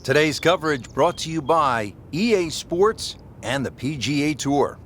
Today's coverage brought to you by EA Sports and the PGA Tour.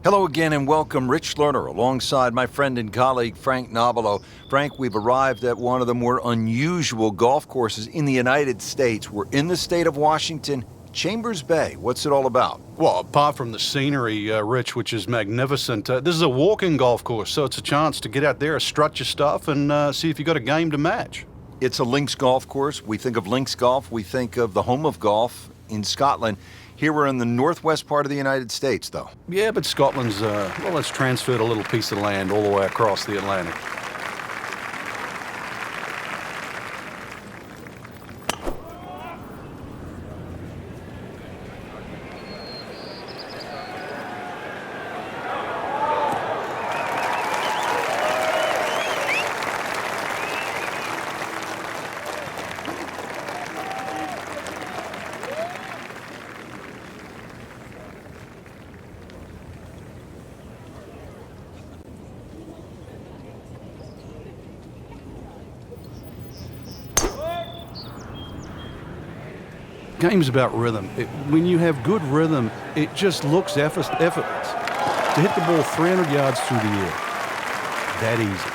Hello again and welcome. Rich Lerner alongside my friend and colleague Frank Nobilo. Frank, we've arrived at one of the more unusual golf courses in the United States. We're in the state of Washington, Chambers Bay. What's it all about? Well, apart from the scenery, Rich, which is magnificent, this is a walking golf course, so it's a chance to get out there, strut your stuff, and see if you got a game to match. It's a links golf course. We think of links golf. We think of the home of golf in Scotland. Here we're in the northwest part of the United States, though. Yeah, but Scotland's, well, it's transferred a little piece of land all the way across the Atlantic. Game's about rhythm. When you have good rhythm, it just looks effortless. To hit the ball 300 yards through the air, that easy.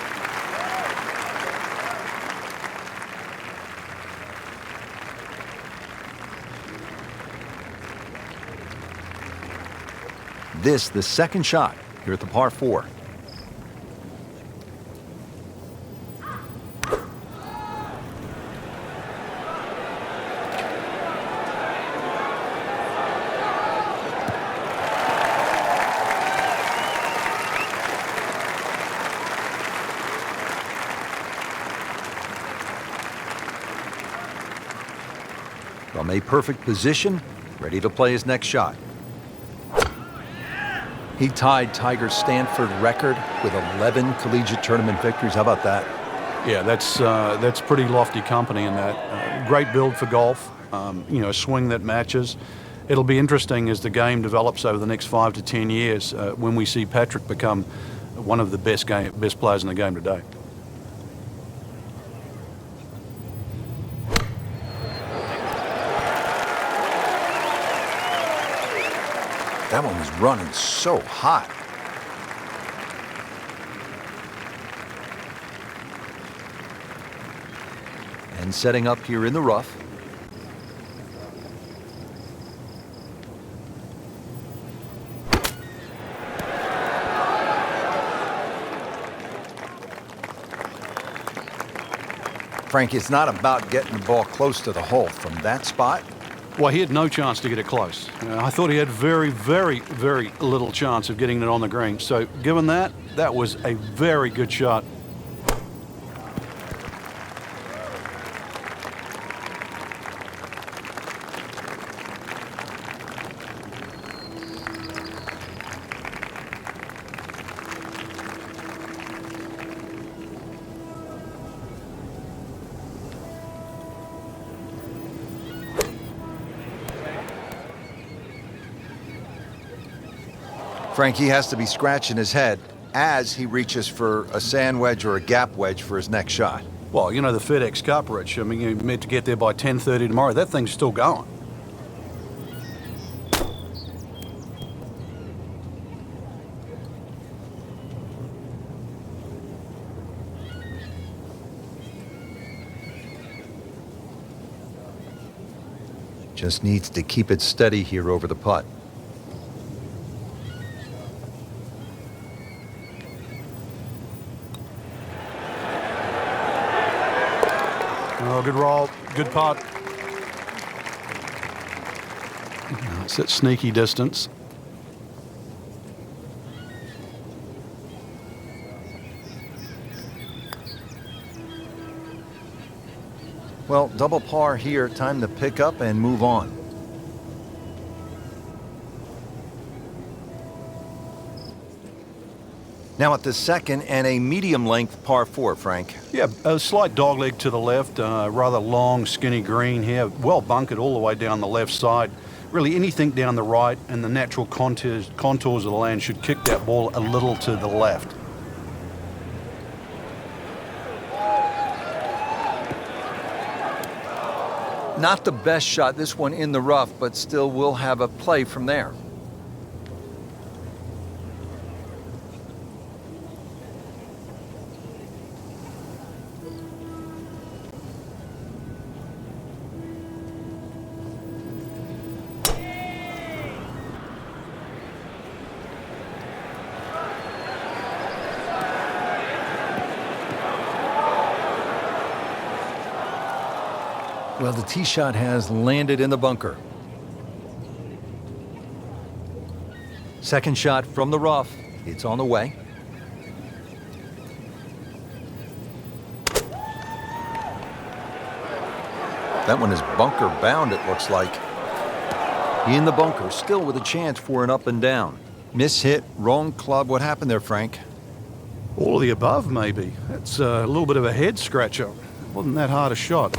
This, the second shot here at the par 4. From a perfect position, ready to play his next shot. He tied Tiger Stanford record with 11 collegiate tournament victories. How about that? Yeah, that's pretty lofty company in that. Great build for golf, a swing that matches. It'll be interesting as the game develops over the next 5 to 10 years when we see Patrick become one of the best players in the game today. That one was running so hot. And setting up here in the rough. Frank, it's not about getting the ball close to the hole. From that spot, well, he had no chance to get it close. I thought he had very, very, very little chance of getting it on the green. So given that, that was a very good shot. Frank, he has to be scratching his head as he reaches for a sand wedge or a gap wedge for his next shot. Well, you know the FedEx Cup, Rich. I mean, you're meant to get there by 10:30 tomorrow. That thing's still going. Just needs to keep it steady here over the putt. Oh, good roll, good putt. It's at sneaky distance. Well, double par here. Time to pick up and move on. Now at the second and a medium-length par 4, Frank. Yeah, a slight dogleg to the left, rather long, skinny green here, well bunkered all the way down the left side. Really anything down the right and the natural contours of the land should kick that ball a little to the left. Not the best shot, this one in the rough, but still will have a play from there. Well, the tee shot has landed in the bunker. Second shot from the rough. It's on the way. That one is bunker bound, it looks like. In the bunker, still with a chance for an up and down. Miss hit, wrong club. What happened there, Frank? All of the above, maybe. That's a little bit of a head scratcher. Wasn't that hard a shot.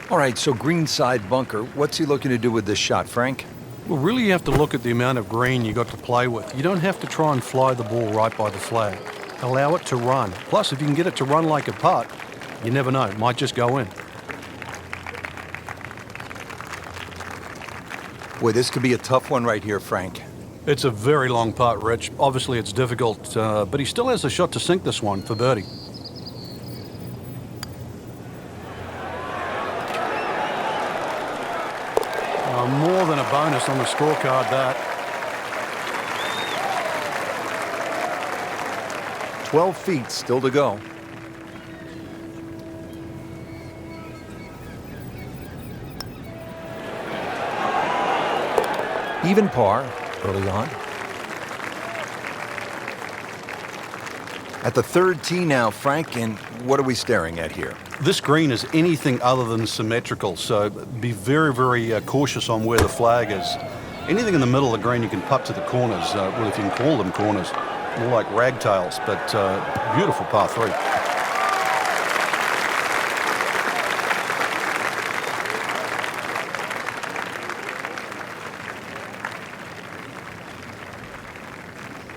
All right, so greenside bunker. What's he looking to do with this shot, Frank? Well, really you have to look at the amount of green you got to play with. You don't have to try and fly the ball right by the flag. Allow it to run. Plus, if you can get it to run like a putt, you never know, it might just go in. Boy, this could be a tough one right here, Frank. It's a very long putt, Rich. Obviously, it's difficult, but he still has a shot to sink this one for birdie. More than a bonus on the scorecard, that. 12 feet still to go. Even par early on. At the third tee now, Frank, and what are we staring at here? This green is anything other than symmetrical, so be very, very cautious on where the flag is. Anything in the middle of the green you can putt to the corners, well, if you can call them corners, more like ragtails, but beautiful par 3.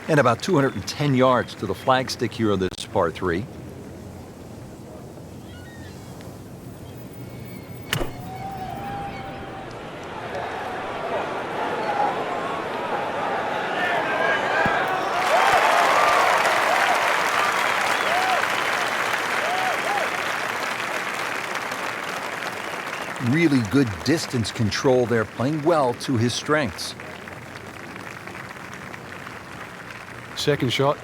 And about 210 yards to the flagstick here on this par 3. Really good distance control there, playing well to his strengths. Second shot.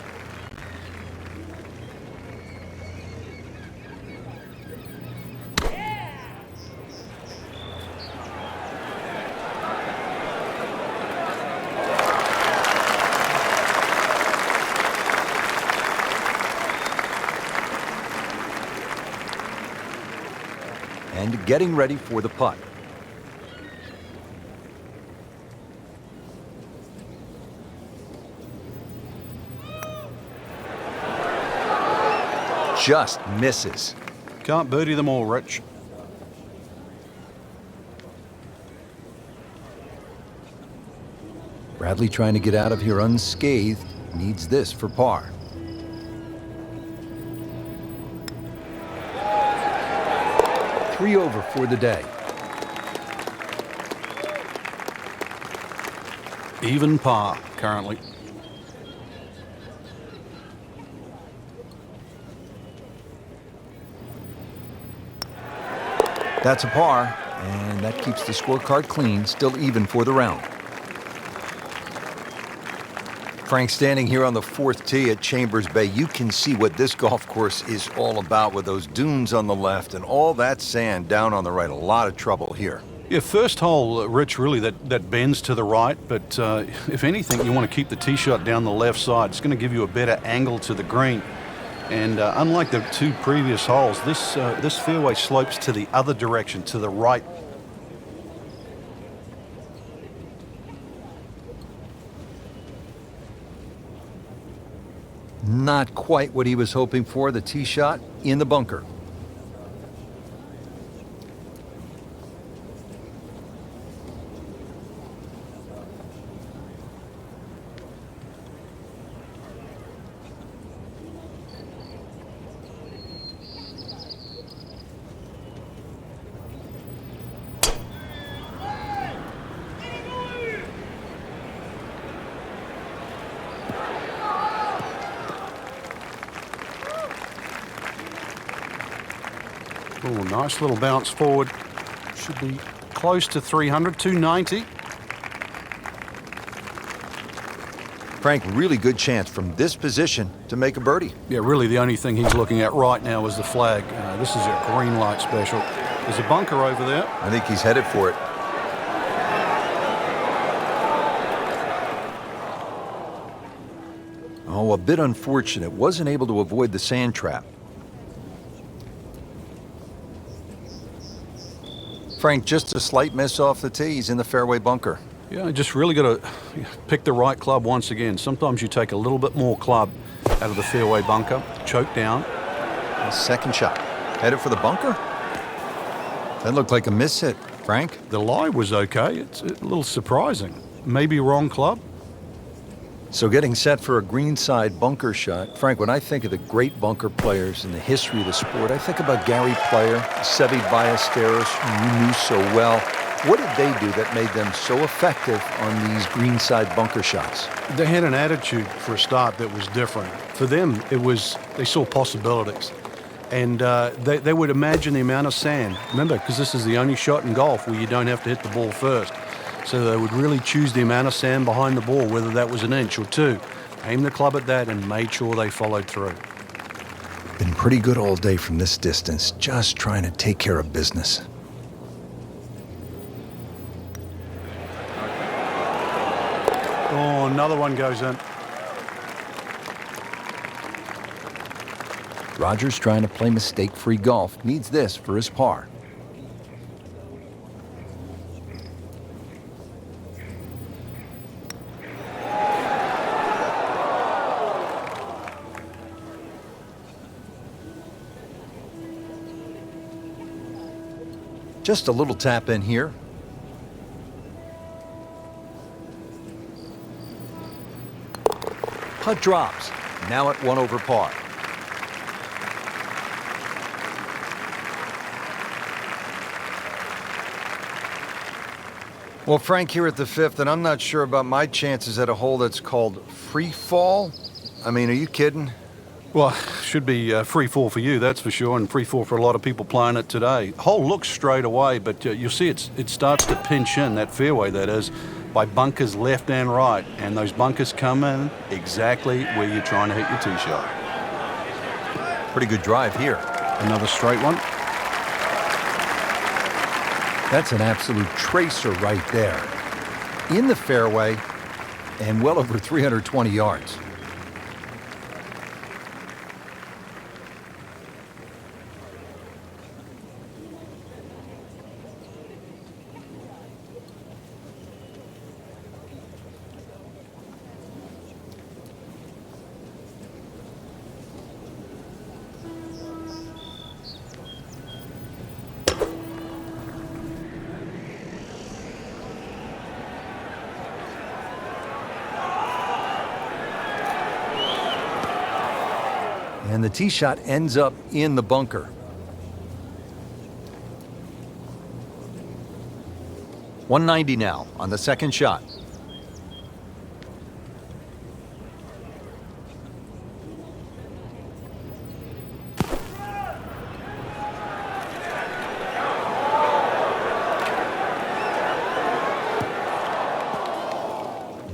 And getting ready for the putt. Just misses. Can't birdie them all, Rich. Bradley trying to get out of here unscathed. Needs this for par. Three over for the day. Even par currently. That's a par, and that keeps the scorecard clean, still even for the round. Frank, standing here on the fourth tee at Chambers Bay, you can see what this golf course is all about with those dunes on the left and all that sand down on the right. A lot of trouble here. Yeah, first hole, Rich, really that bends to the right, but if anything, you want to keep the tee shot down the left side. It's going to give you a better angle to the green. And unlike the two previous holes, this fairway slopes to the other direction, to the right. Not quite what he was hoping for. The tee shot in the bunker. Oh, nice little bounce forward. Should be close to 300, 290. Frank, really good chance from this position to make a birdie. Yeah, really the only thing he's looking at right now is the flag. This is a green light special. There's a bunker over there. I think he's headed for it. Oh, a bit unfortunate. Wasn't able to avoid the sand trap. Frank, just a slight miss off the tee. He's in the fairway bunker. Yeah, just really got to pick the right club once again. Sometimes you take a little bit more club out of the fairway bunker, choke down. Second shot. Headed for the bunker? That looked like a miss hit, Frank. The lie was okay. It's a little surprising. Maybe wrong club. So getting set for a greenside bunker shot. Frank, when I think of the great bunker players in the history of the sport, I think about Gary Player, Seve Ballesteros, who you knew so well. What did they do that made them so effective on these greenside bunker shots? They had an attitude for a start that was different. For them, it was, they saw possibilities. And they would imagine the amount of sand. Remember, because this is the only shot in golf where you don't have to hit the ball first. So they would really choose the amount of sand behind the ball, whether that was an inch or two. Aim the club at that and made sure they followed through. Been pretty good all day from this distance, just trying to take care of business. Oh, another one goes in. Rodgers trying to play mistake-free golf. Needs this for his par. Just a little tap in here. Putt drops. Now at 1 over par. Well, Frank, here at the 5th, and I'm not sure about my chances at a hole that's called free fall. I mean, are you kidding? Well, should be free fall for you, that's for sure, and free fall for a lot of people playing it today. Hole looks straight away, but you'll see it starts to pinch in, that fairway that is, by bunkers left and right, and those bunkers come in exactly where you're trying to hit your tee shot. Pretty good drive here. Another straight one. That's an absolute tracer right there. In the fairway and well over 320 yards. And the tee shot ends up in the bunker. .190 now on the second shot.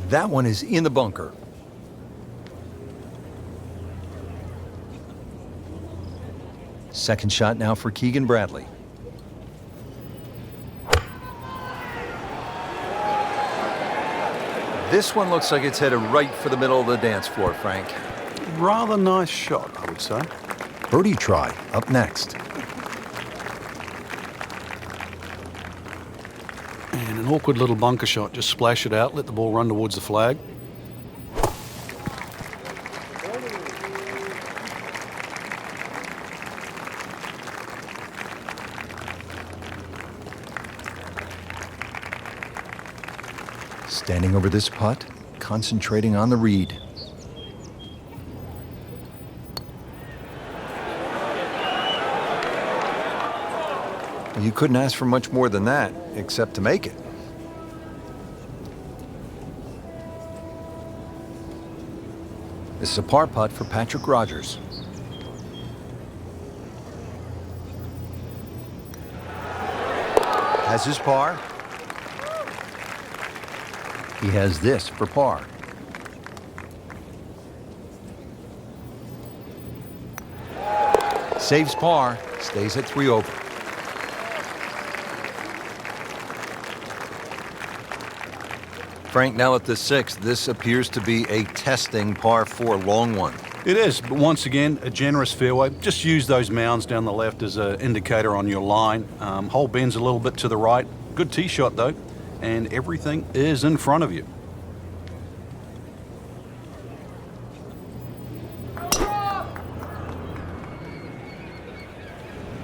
That one is in the bunker. Second shot now for Keegan Bradley. This one looks like it's headed right for the middle of the dance floor, Frank. Rather nice shot, I would say. Birdie try up next. And an awkward little bunker shot. Just splash it out, let the ball run towards the flag. Standing over this putt, concentrating on the read. You couldn't ask for much more than that, except to make it. This is a par putt for Patrick Rodgers. has his par. He has this for par. Saves par, stays at 3 over. Frank, now at the 6th, this appears to be a testing par 4 long one. It is, but once again, a generous fairway. Just use those mounds down the left as an indicator on your line. Hole bends a little bit to the right. Good tee shot, though, and everything is in front of you.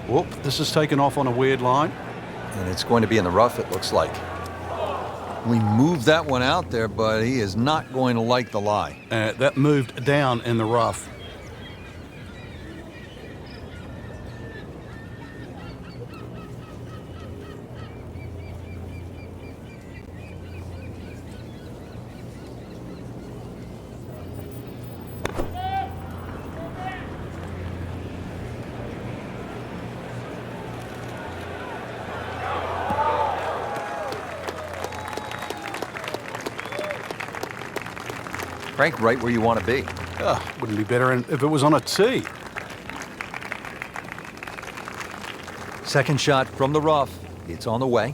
Whoop, this is taken off on a weird line. And it's going to be in the rough, it looks like. We moved that one out there, but he is not going to like the lie. That moved down in the rough. Frank, right where you want to be. Wouldn't be better if it was on a tee. Second shot from the rough. It's on the way.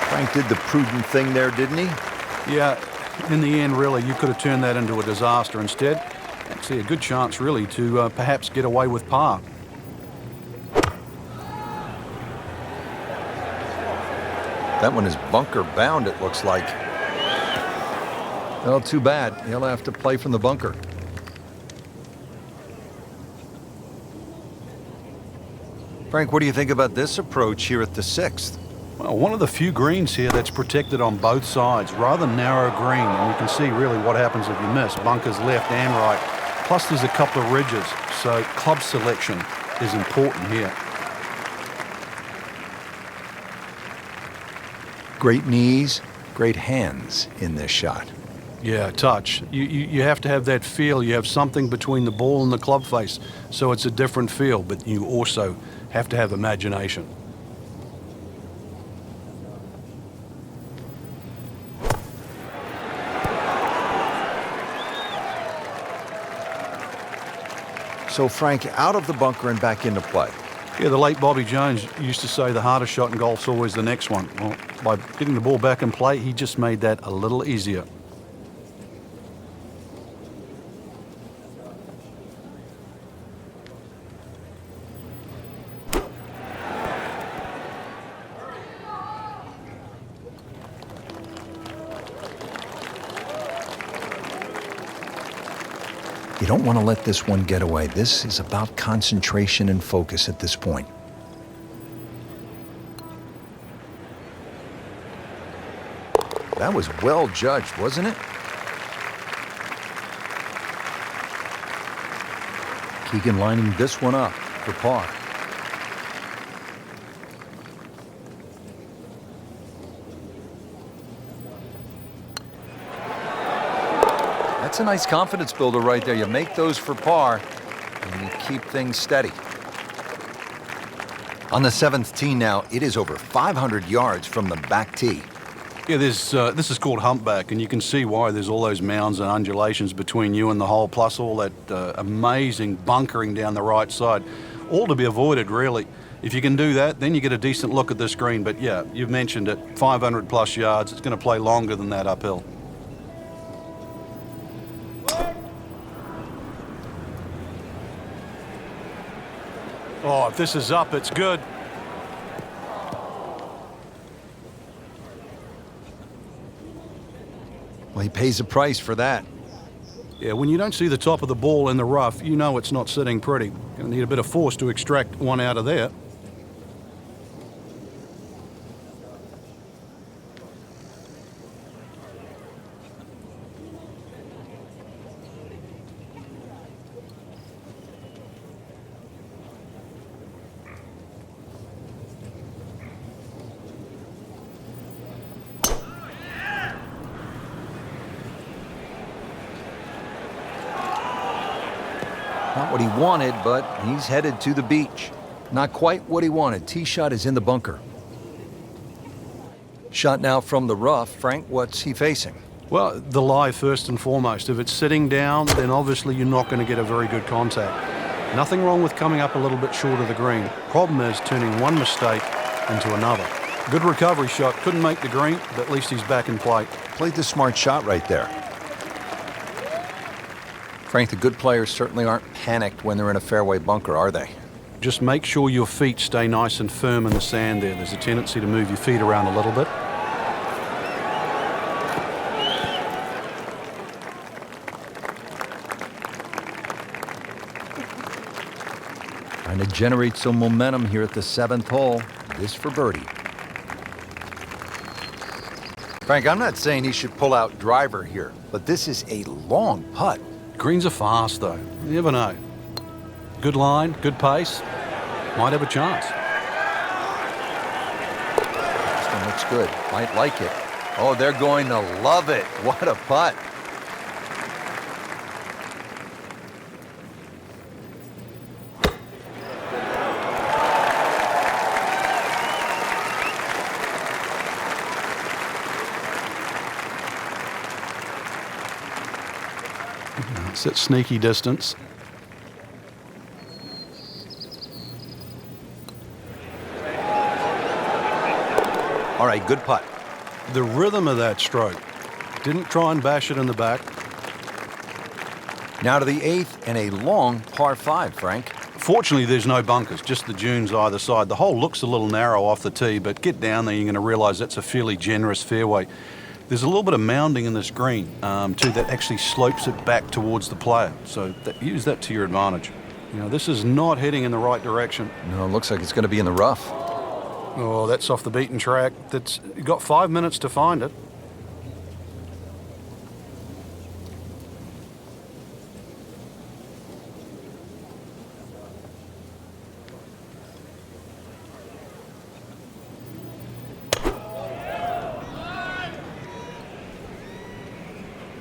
Frank did the prudent thing there, didn't he? Yeah, in the end, really, you could have turned that into a disaster instead. Actually, a good chance, really, to perhaps get away with par. That one is bunker bound, it looks like. Well, too bad. He'll have to play from the bunker. Frank, what do you think about this approach here at the 6th? Well, one of the few greens here that's protected on both sides. Rather narrow green, and you can see really what happens if you miss. Bunkers left and right. Plus there's a couple of ridges, so club selection is important here. Great knees, great hands in this shot. Yeah, touch. You have to have that feel. You have something between the ball and the club face, so it's a different feel, but you also have to have imagination. So Frank out of the bunker and back into play. Yeah, the late Bobby Jones used to say the hardest shot in golf's always the next one. Well, by getting the ball back in play, he just made that a little easier. You don't want to let this one get away. This is about concentration and focus at this point. That was well judged, wasn't it? Keegan lining this one up for par. That's a nice confidence builder right there. You make those for par, and you keep things steady. On the 7th tee now, it is over 500 yards from the back tee. Yeah, this is called humpback, and you can see why. There's all those mounds and undulations between you and the hole, plus all that amazing bunkering down the right side. All to be avoided, really. If you can do that, then you get a decent look at this green. But yeah, you've mentioned it, 500 plus yards. It's going to play longer than that uphill. Oh, if this is up, it's good. Well, he pays a price for that. Yeah, when you don't see the top of the ball in the rough, you know it's not sitting pretty. Going to need a bit of force to extract one out of there. what he wanted, but he's headed to the beach. Not quite what he wanted. Tee shot is in the bunker. Shot now from the rough. Frank, what's he facing? Well, the lie first and foremost. If it's sitting down, then obviously you're not going to get a very good contact. Nothing wrong with coming up a little bit short of the green. Problem is turning one mistake into another. Good recovery shot. Couldn't make the green, but at least he's back in play. Played the smart shot right there. Frank, the good players certainly aren't panicked when they're in a fairway bunker, are they? Just make sure your feet stay nice and firm in the sand there. There's a tendency to move your feet around a little bit. Trying to generate some momentum here at the 7th hole. This for birdie. Frank, I'm not saying he should pull out driver here, but this is a long putt. Greens are fast, though. You never know. Good line, good pace. Might have a chance. This one looks good. Might like it. Oh, they're going to love it. What a putt. It's at sneaky distance. All right, good putt. The rhythm of that stroke. Didn't try and bash it in the back. Now to the 8th and a long par 5, Frank. Fortunately, there's no bunkers, just the dunes either side. The hole looks a little narrow off the tee, but get down there, you're going to realize that's a fairly generous fairway. There's a little bit of mounding in this green, too, that actually slopes it back towards the player. So use that to your advantage. You know, this is not heading in the right direction. No, it looks like it's going to be in the rough. Oh, that's off the beaten track. That's got 5 minutes to find it.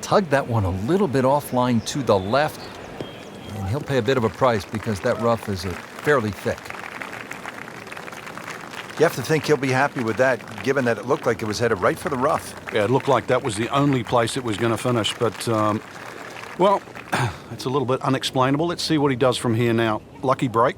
Tugged that one a little bit offline to the left, and he'll pay a bit of a price because that rough is fairly thick. You have to think he'll be happy with that, given that it looked like it was headed right for the rough. Yeah, it looked like that was the only place it was going to finish, but, well, it's a little bit unexplainable. Let's see what he does from here now. Lucky break.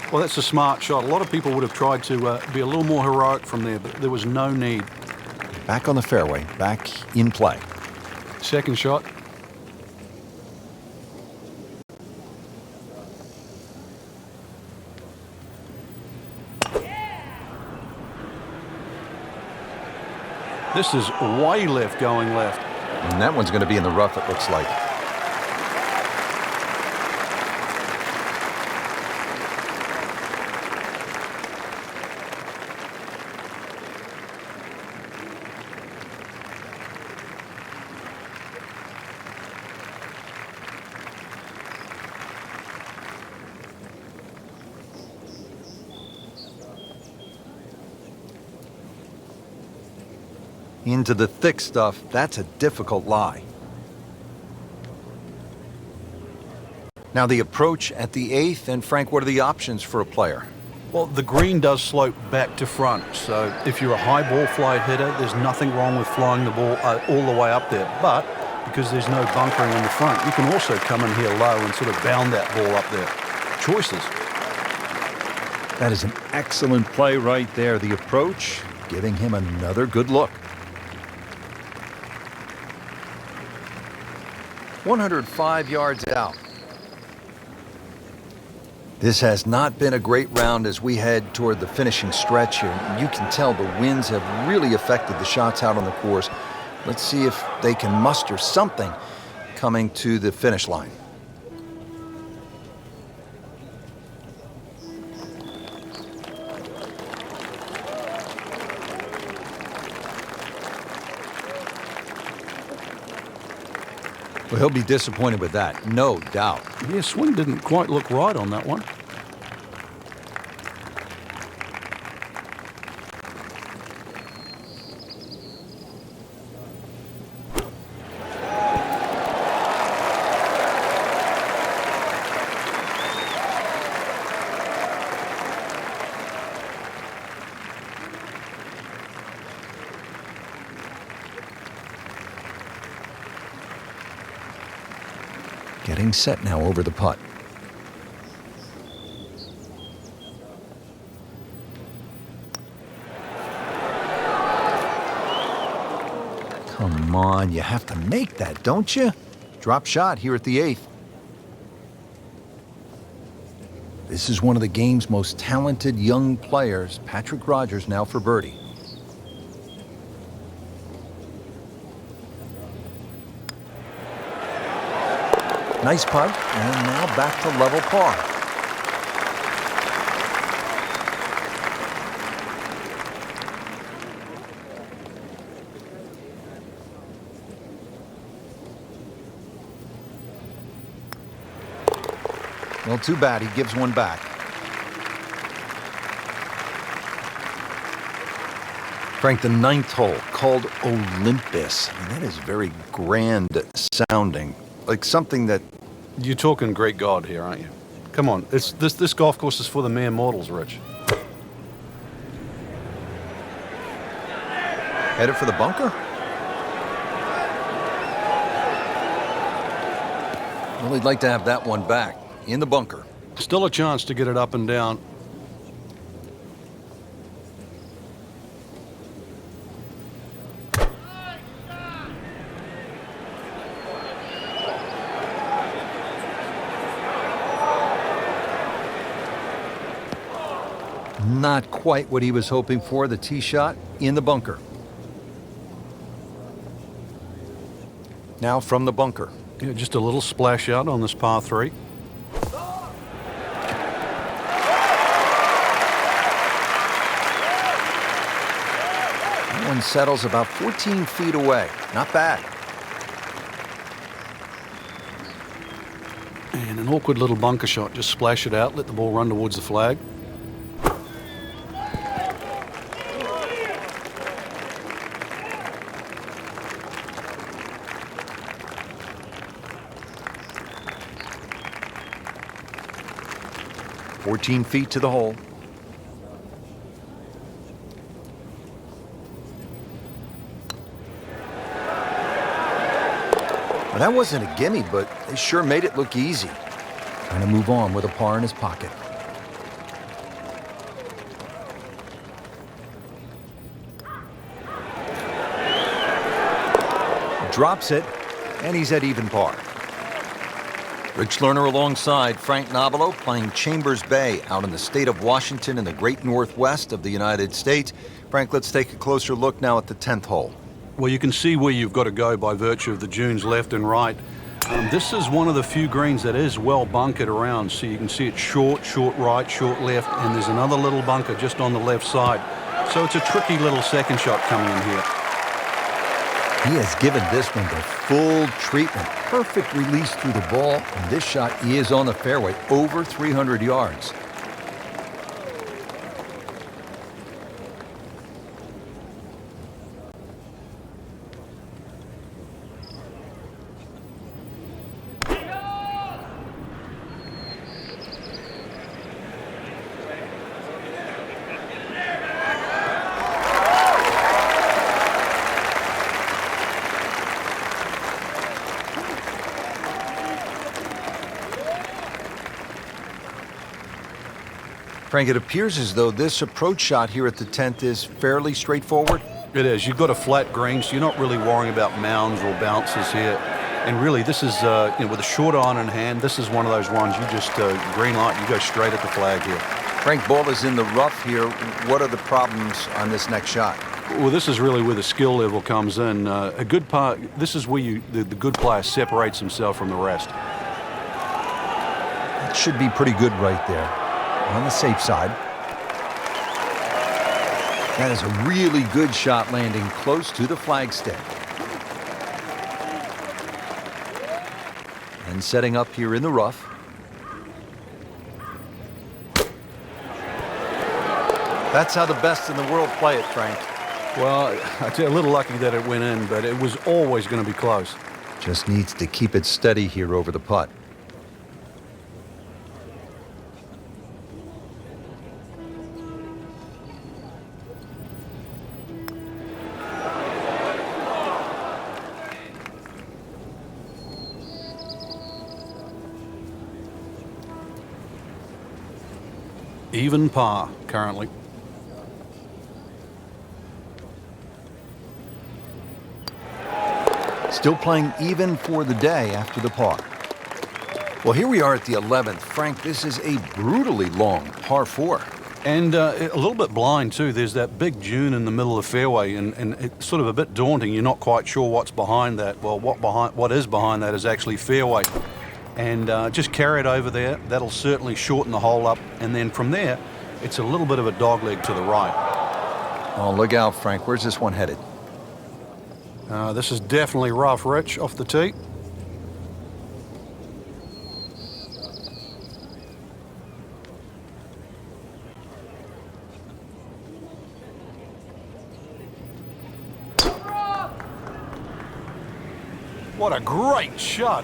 Well, that's a smart shot. A lot of people would have tried to be a little more heroic from there, but there was no need. Back on the fairway, back in play. Second shot. This is way left going left. And that one's going to be in the rough, it looks like. Into the thick stuff, that's a difficult lie. Now the approach at the 8th, and Frank, what are the options for a player? Well, the green does slope back to front, so if you're a high ball flight hitter, there's nothing wrong with flying the ball all the way up there. But because there's no bunkering in the front, you can also come in here low and sort of bound that ball up there. Choices. That is an excellent play right there. The approach, giving him another good look. 105 yards out. This has not been a great round as we head toward the finishing stretch here. You can tell the winds have really affected the shots out on the course. Let's see if they can muster something coming to the finish line. Well, he'll be disappointed with that, no doubt. Yeah, swing didn't quite look right on that one. Getting set now over the putt. Come on, you have to make that, don't you? Drop shot here at the 8th. This is one of the game's most talented young players, Patrick Rodgers, now for birdie. Nice putt, and now back to level par. Well, too bad. He gives one back. Frank, the 9th hole, called Olympus. I mean, that is very grand sounding. Like something that... You're talking Greek god here, aren't you? Come on, this golf course is for the mere mortals, Rich. Headed for the bunker? Well, he'd like to have that one back. In the bunker. Still a chance to get it up and down. Not quite what he was hoping for, the tee shot in the bunker. Now from the bunker. Yeah, just a little splash out on this par 3. That one settles about 14 feet away. Not bad. And an awkward little bunker shot. Just splash it out, let the ball run towards the flag. "14 feet to the hole. Well, that wasn't a gimme, but they sure made it look easy. Trying to move on with a par in his pocket. Drops it, and he's at even par. Rich Lerner alongside Frank Nobilo, playing Chambers Bay out in the state of Washington in the great northwest of the United States. Frank, let's take a closer look now at the 10th hole. Well, you can see where you've got to go by virtue of the dunes left and right. This is one of the few greens that is well bunkered around, so you can see it short right, short left, and there's another little bunker just on the left side. So it's a tricky little second shot coming in here. He has given this one the full treatment. Perfect release through the ball, and this shot is on the fairway, over 300 yards. Frank, it appears as though this approach shot here at the 10th is fairly straightforward. It is. You've got a flat green, so you're not really worrying about mounds or bounces here. And really, this is, with a short iron in hand, this is one of those ones you just, green light, you go straight at the flag here. Frank, ball is in the rough here. What are the problems on this next shot? Well, this is really where the skill level comes in. A good part, this is where the good player separates himself from the rest. That should be pretty good right there. On the safe side. That is a really good shot landing close to the flagstick. And setting up here in the rough. That's how the best in the world play it, Frank. Well, I'd say a little lucky that it went in, but it was always going to be close. Just needs to keep it steady here over the putt. Even par currently. Still playing even for the day after the par. Well, here we are at the 11th. Frank, this is a brutally long par 4. And a little bit blind, too. There's that big dune in the middle of the fairway, and it's sort of a bit daunting. You're not quite sure what's behind that. Well, what is behind that is actually fairway. And just carry it over there. That'll certainly shorten the hole up. And then from there, it's a little bit of a dogleg to the right. Oh, look out, Frank. Where's this one headed? This is definitely rough, Rich, off the tee. What a great shot.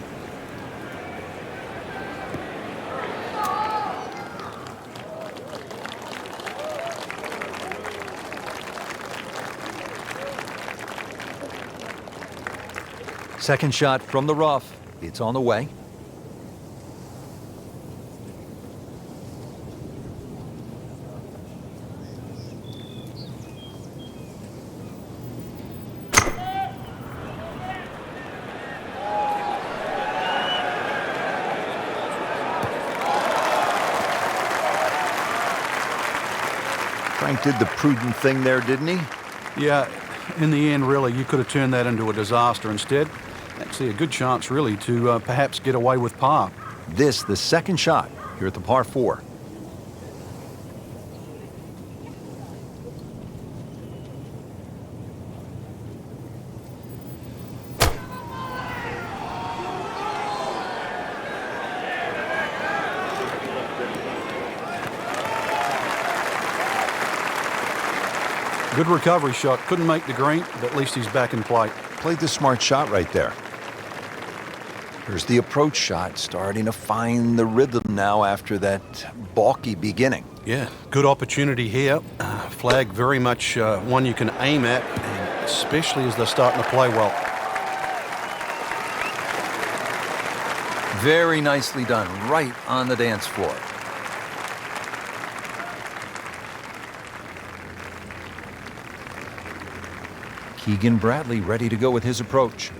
Second shot from the rough. It's on the way. Frank did the prudent thing there, didn't he? Yeah, in the end, really, you could have turned that into a disaster instead. Actually, a good chance, really, to perhaps get away with par. This, the second shot here at the par 4. Good recovery shot. Couldn't make the green, but at least he's back in play. Played the smart shot right there. Here's the approach shot, starting to find the rhythm now after that balky beginning. Yeah, good opportunity here. Flag very much one you can aim at, and especially as they're starting to play well. Very nicely done, right on the dance floor. Keegan Bradley ready to go with his approach.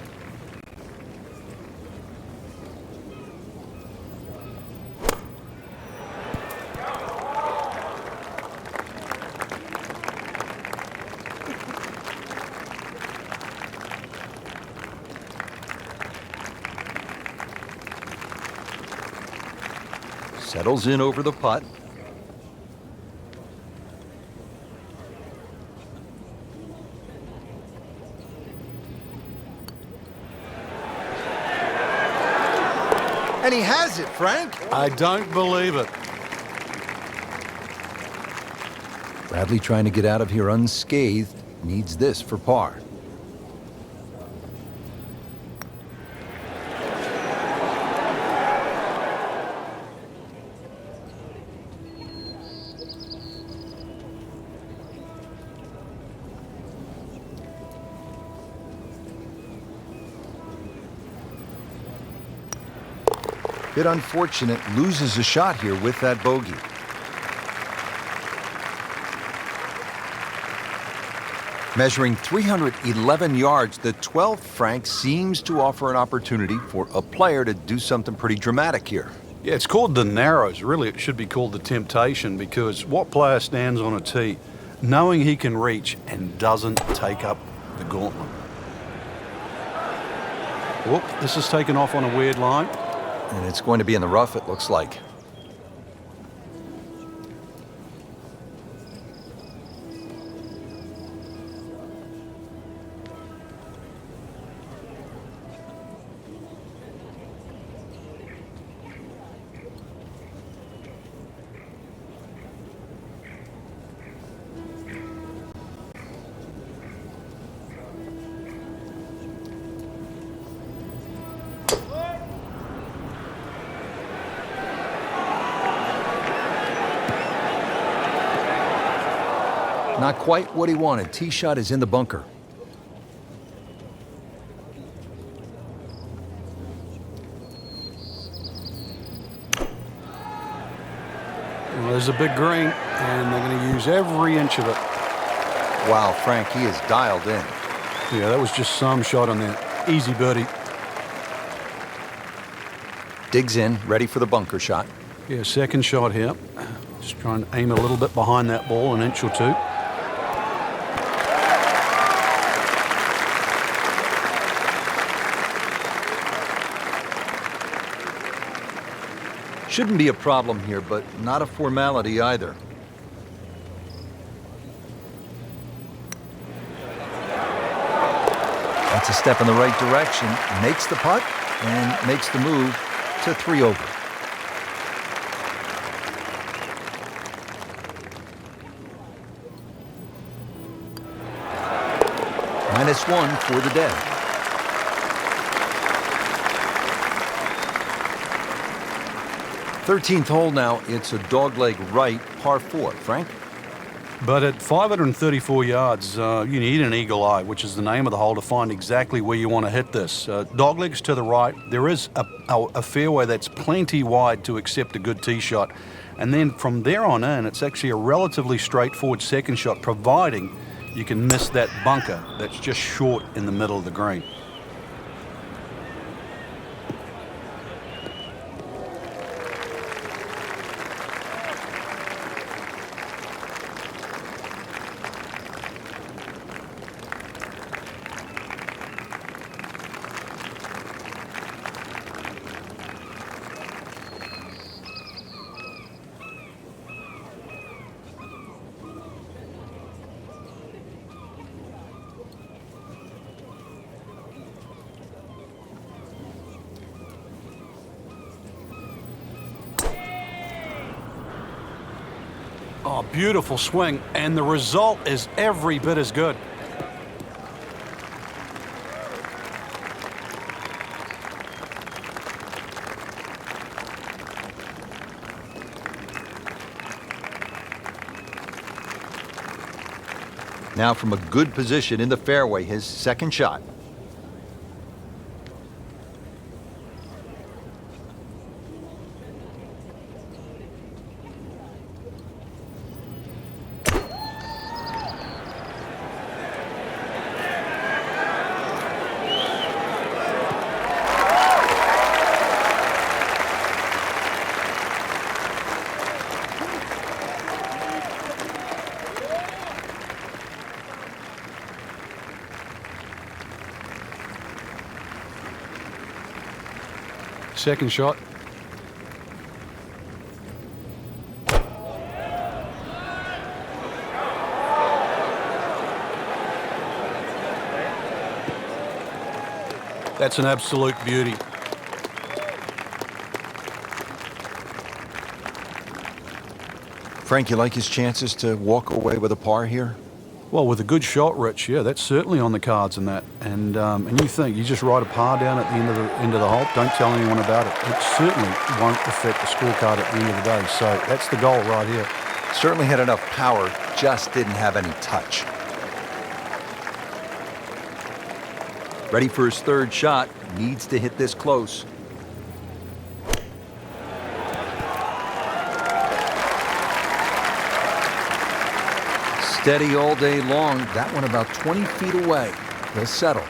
Settles in over the putt. And he has it, Frank. I don't believe it. Bradley trying to get out of here unscathed. Needs this for par. Bit unfortunate, loses a shot here with that bogey. Measuring 311 yards, the 12th Frank seems to offer an opportunity for a player to do something pretty dramatic here. Yeah, it's called the Narrows. Really, it should be called the Temptation, because what player stands on a tee knowing he can reach and doesn't take up the gauntlet? Whoop, this is taken off on a weird line. And it's going to be in the rough, it looks like. Not quite what he wanted. Tee shot is in the bunker. Well, there's a big green, and they're going to use every inch of it. Wow, Frank, he is dialed in. Yeah, that was just some shot on there. Easy birdie. Digs in, ready for the bunker shot. Yeah, second shot here. Just trying to aim a little bit behind that ball, an inch or two. Shouldn't be a problem here, but not a formality either. That's a step in the right direction. Makes the putt and makes the move to 3 over. -1 for the day. Thirteenth hole now. It's a dogleg right, par 4. Frank? But at 534 yards, you need an eagle eye, which is the name of the hole, to find exactly where you want to hit this. Doglegs to the right. There is a fairway that's plenty wide to accept a good tee shot. And then from there on in, it's actually a relatively straightforward second shot, providing you can miss that bunker that's just short in the middle of the green. Oh, beautiful swing, and the result is every bit as good. Now from a good position in the fairway, his second shot. Second shot. That's an absolute beauty. Frank, you like his chances to walk away with a par here? Well, with a good shot, Rich, yeah, that's certainly on the cards in that. And you think you just write a par down at the end of the hole, don't tell anyone about it. It certainly won't affect the scorecard at the end of the day. So that's the goal right here. Certainly had enough power, just didn't have any touch. Ready for his third shot, needs to hit this close. Steady all day long. That one about 20 feet away. He'll settle.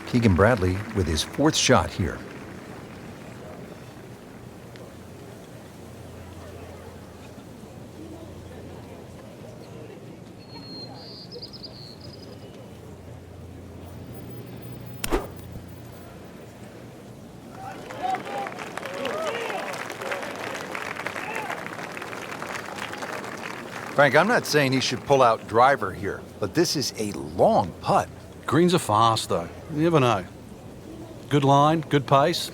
Keegan Bradley with his fourth shot here. Frank, I'm not saying he should pull out driver here, but this is a long putt. Greens are fast, though. You never know. Good line, good pace.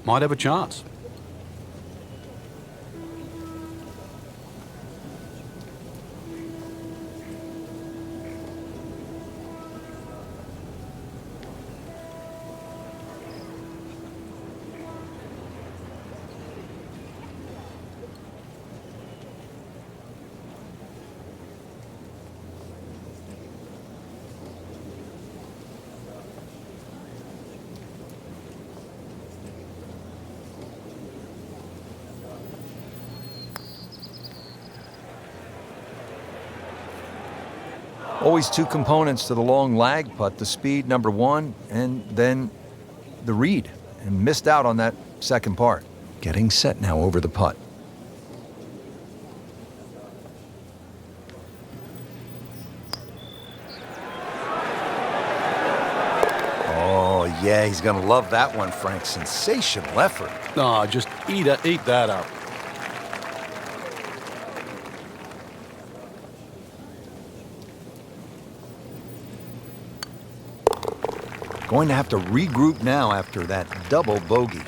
Might have a chance. Always two components to the long lag putt, the speed, number one, and then the read, and missed out on that second part. Getting set now over the putt. Oh, yeah, he's going to love that one, Frank. Sensational effort. No, just eat that up. Going to have to regroup now after that double bogey.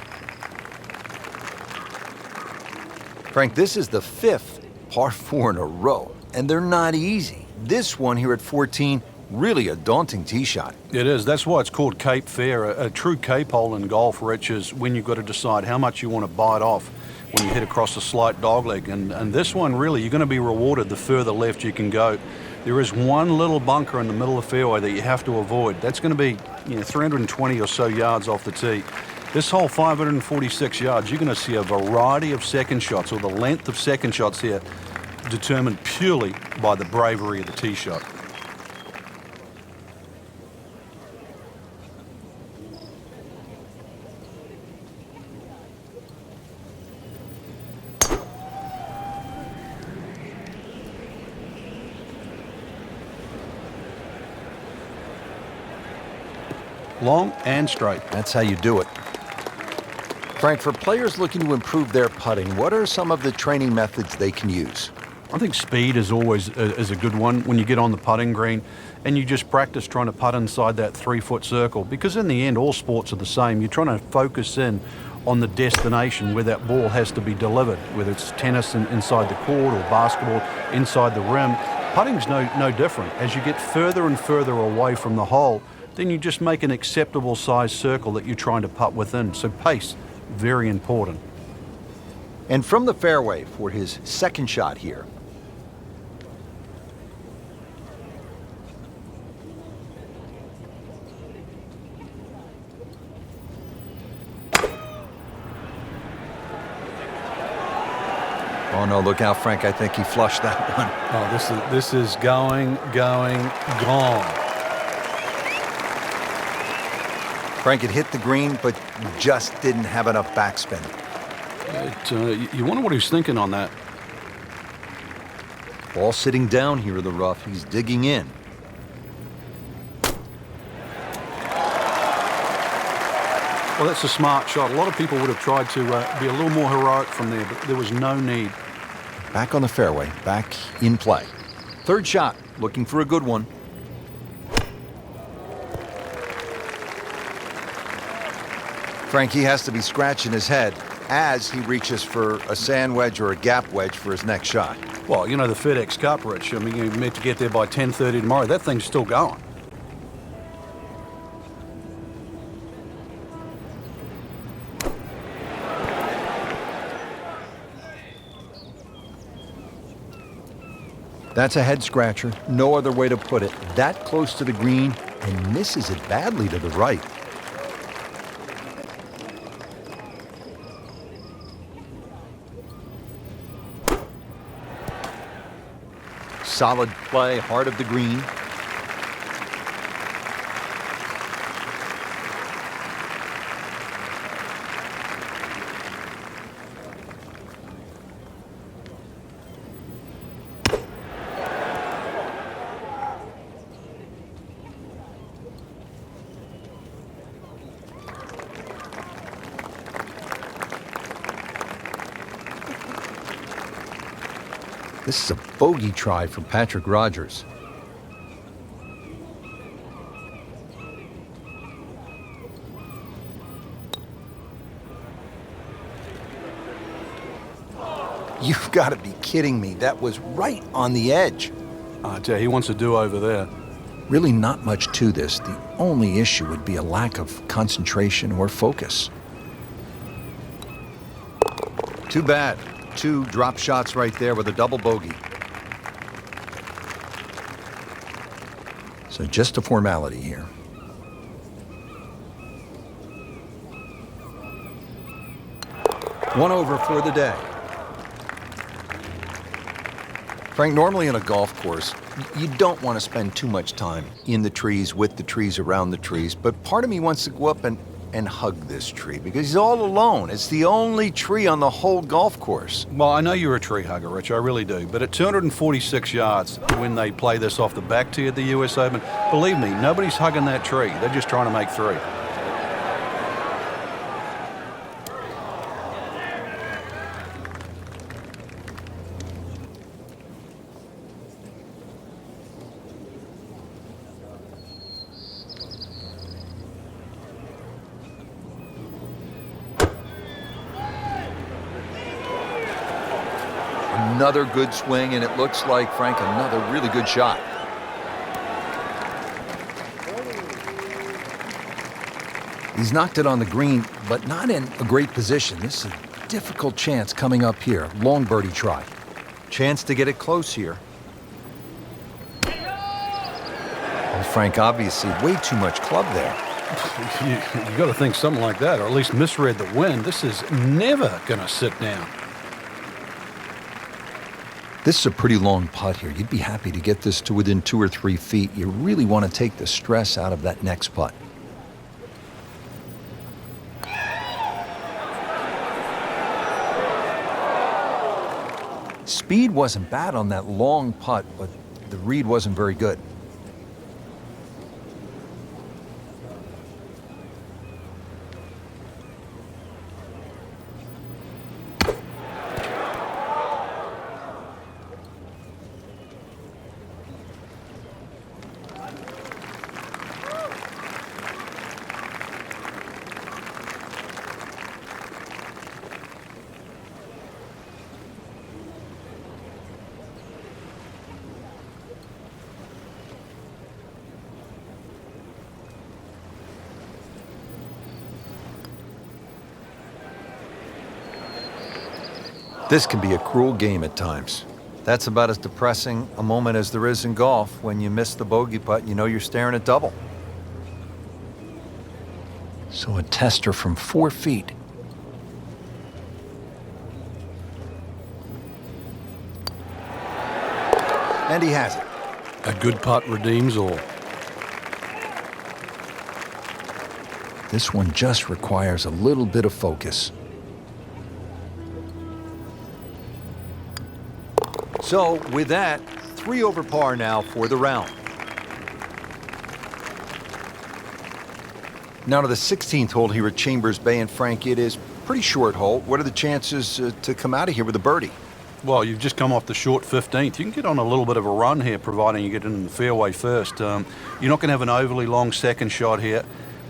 Frank, this is the fifth par 4 in a row, and they're not easy. This one here at 14, really a daunting tee shot. It is. That's why it's called Cape Fair. A true Cape hole in golf, Rich, is when you've got to decide how much you want to bite off when you hit across a slight dogleg. And this one, really, you're going to be rewarded the further left you can go. There is one little bunker in the middle of the fairway that you have to avoid. That's going to be 320 or so yards off the tee. This hole, 546 yards, you're going to see a variety of second shots, or the length of second shots here, determined purely by the bravery of the tee shot. Long and straight. That's how you do it. Frank, for players looking to improve their putting, what are some of the training methods they can use? I think speed is always a good one when you get on the putting green and you just practice trying to putt inside that 3-foot circle, because in the end all sports are the same. You're trying to focus in on the destination where that ball has to be delivered, whether it's tennis inside the court or basketball inside the rim. Putting's no different. As you get further and further away from the hole, then you just make an acceptable size circle that you're trying to putt within. So pace, very important. And from the fairway for his second shot here. Oh no, look out, Frank. I think he flushed that one. Oh, this is going, gone. Frank had hit the green, but just didn't have enough backspin. You wonder what he's thinking on that. Ball sitting down here in the rough. He's digging in. Well, that's a smart shot. A lot of people would have tried to be a little more heroic from there, but there was no need. Back on the fairway, back in play. Third shot, looking for a good one. Frankie has to be scratching his head as he reaches for a sand wedge or a gap wedge for his next shot. Well, you know, the FedEx Cup, Rich. I mean, you're meant to get there by 10:30 tomorrow. That thing's still going. That's a head scratcher. No other way to put it. That close to the green and misses it badly to the right. Solid play, heart of the green. This is a bogey try for Patrick Rodgers. You've got to be kidding me. That was right on the edge. I tell you, he wants a do-over there. Really not much to this. The only issue would be a lack of concentration or focus. Too bad. 2 drop shots right there with a double bogey. So just a formality here. One over for the day. Frank, normally in a golf course, You don't want to spend too much time in the trees, with the trees, around the trees, but part of me wants to go up and hug this tree because he's all alone. It's the only tree on the whole golf course. Well, I know you're a tree hugger, Rich, I really do. But at 246 yards, when they play this off the back tee at the US Open, believe me, nobody's hugging that tree. They're just trying to make three. Another good swing, and it looks like, Frank, another really good shot. He's knocked it on the green, but not in a great position. This is a difficult chance coming up here. Long birdie try. Chance to get it close here. Well, Frank, obviously way too much club there. You got to think something like that, or at least misread the wind. This is never going to sit down. This is a pretty long putt here. You'd be happy to get this to within 2 or 3 feet. You really want to take the stress out of that next putt. Speed wasn't bad on that long putt, but the read wasn't very good. This can be a cruel game at times. That's about as depressing a moment as there is in golf. When you miss the bogey putt, you know you're staring at double. So a tester from 4 feet. And he has it. A good putt redeems all. This one just requires a little bit of focus. So with that, 3 over par now for the round. Now to the 16th hole here at Chambers Bay, and Frank, it is pretty short hole. What are the chances to come out of here with a birdie? Well, you've just come off the short 15th. You can get on a little bit of a run here, providing you get in the fairway first. You're not going to have an overly long second shot here.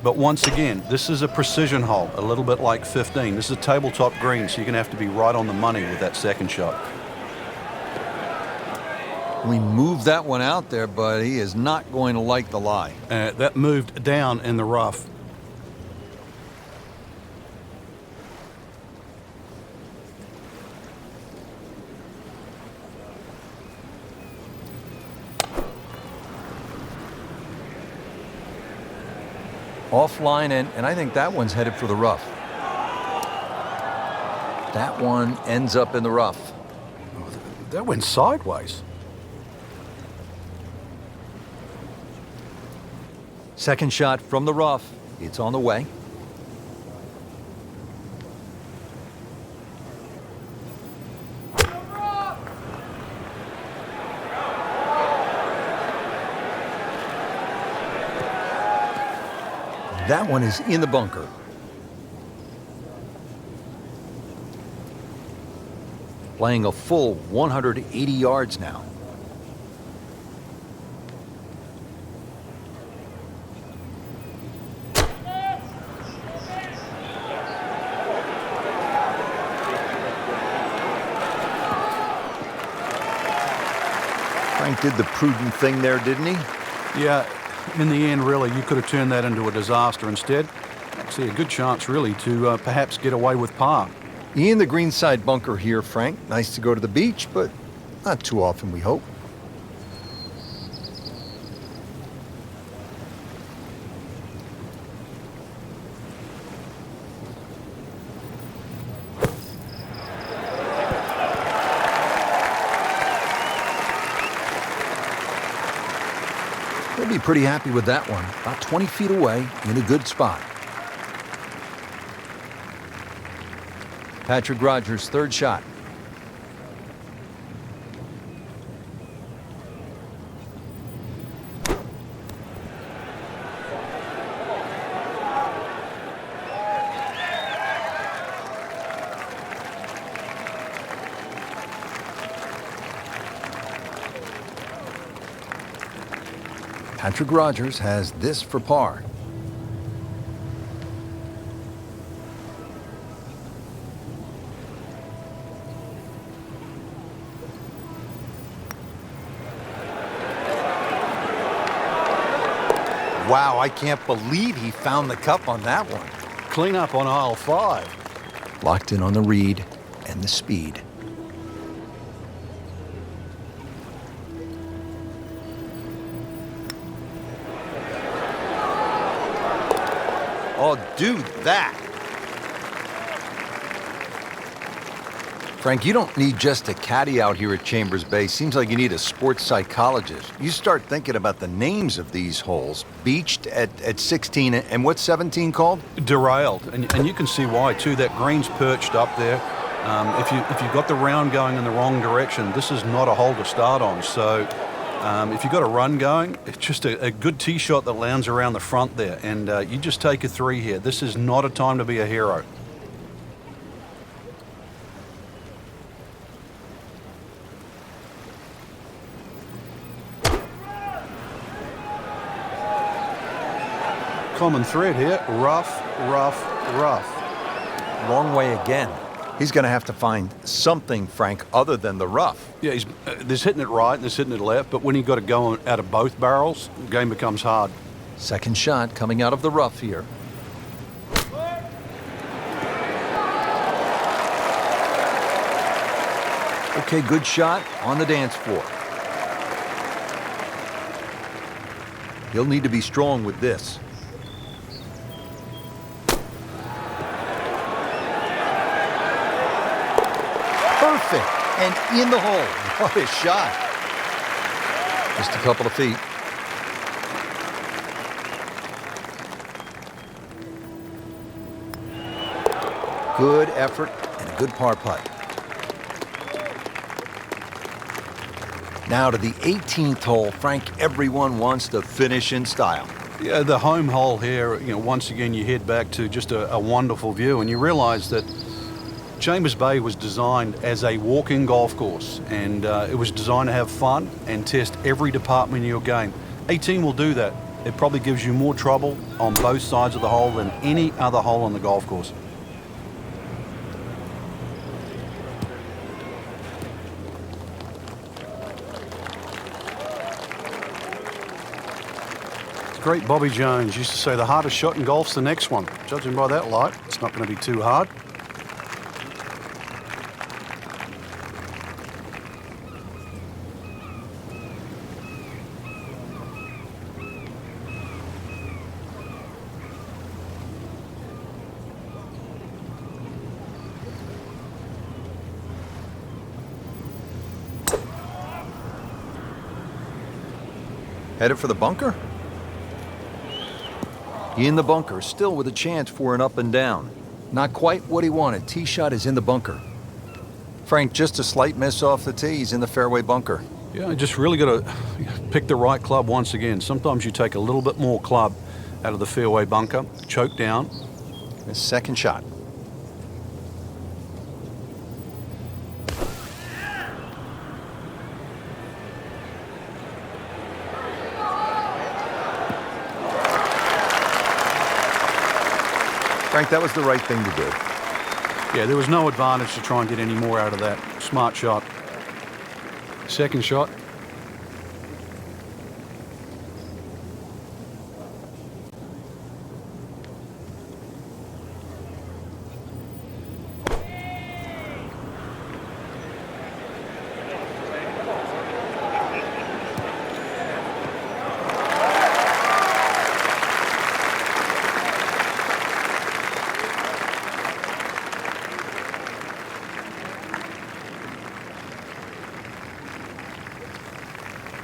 But once again, this is a precision hole, a little bit like 15. This is a tabletop green, so you're going to have to be right on the money with that second shot. We moved that one out there, but he is not going to like the lie. That moved down in the rough. Offline, and I think that one's headed for the rough. That one ends up in the rough. That went sideways. Second shot from the rough. It's on the way. That one is in the bunker. Playing a full 180 yards now. Frank did the prudent thing there, didn't he? Yeah, in the end, really, you could have turned that into a disaster. Instead, actually a good chance, really, to perhaps get away with par. In the greenside bunker here, Frank. Nice to go to the beach, but not too often, we hope. be pretty happy with that one. About 20 feet away, in a good spot. Patrick Rodgers' third shot. Patrick Rodgers has this for par. Wow, I can't believe he found the cup on that one. Clean up on aisle 5. Locked in on the read and the speed. Oh, do that. Frank, you don't need just a caddy out here at Chambers Bay. Seems like you need a sports psychologist. You start thinking about the names of these holes. Beached at 16, and what's 17 called? Derailed, and you can see why too. That green's perched up there. If you've got the round going in the wrong direction, this is not a hole to start on. So if you've got a run going, it's just a good tee shot that lands around the front there, and you just take a 3 here. This is not a time to be a hero. Common thread here, rough, rough, rough. Long way again. He's going to have to find something, Frank, other than the rough. Yeah, there's hitting it right and there's hitting it left, but when you've got to go out of both barrels, the game becomes hard. Second shot coming out of the rough here. Okay, good shot on the dance floor. He'll need to be strong with this. Perfect, and in the hole. What a shot. Just a couple of feet. Good effort and a good par putt. Now to the 18th hole. Frank, everyone wants to finish in style. Yeah, the home hole here, once again you head back to just a wonderful view, and you realize that Chambers Bay was designed as a walk-in golf course, and it was designed to have fun and test every department in your game. 18 will do that. It probably gives you more trouble on both sides of the hole than any other hole on the golf course. Great Bobby Jones used to say the hardest shot in golf's the next one. Judging by that light, it's not going to be too hard. Headed for the bunker? In the bunker, still with a chance for an up and down. Not quite what he wanted. Tee shot is in the bunker. Frank, just a slight miss off the tee. He's in the fairway bunker. Yeah, I just really got to pick the right club once again. Sometimes you take a little bit more club out of the fairway bunker, choke down. His second shot. Frank, that was the right thing to do. Yeah, there was no advantage to try and get any more out of that. Smart shot. Second shot.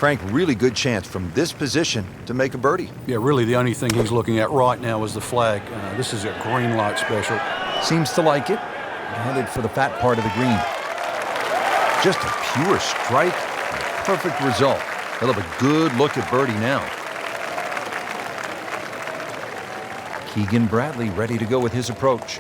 Frank, really good chance from this position to make a birdie. Yeah, really the only thing he's looking at right now is the flag. This is a green light special. Seems to like it. Headed for the fat part of the green. Just a pure strike. Perfect result. He'll have a good look at birdie now. Keegan Bradley ready to go with his approach.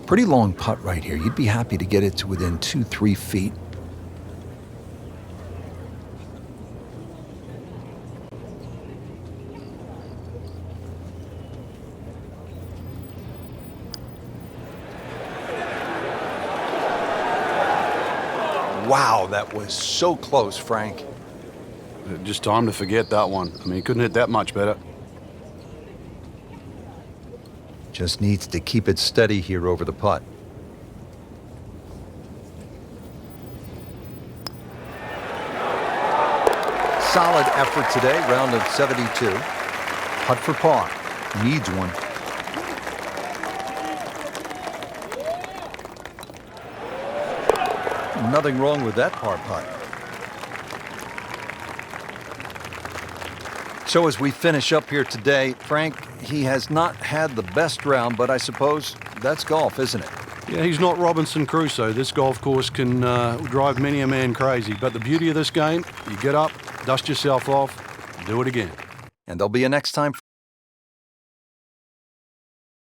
Pretty long putt right here. You'd be happy to get it to within 2-3 feet. Wow, that was so close, Frank. Just time to forget that one. I mean, he couldn't hit that much better. Just needs to keep it steady here over the putt. Solid effort today, round of 72. Putt for par. Needs one. Nothing wrong with that par putt. So as we finish up here today, Frank, he has not had the best round, but I suppose that's golf, isn't it? Yeah, he's not Robinson Crusoe. This golf course can drive many a man crazy. But the beauty of this game, you get up, dust yourself off, do it again. And there'll be a next time for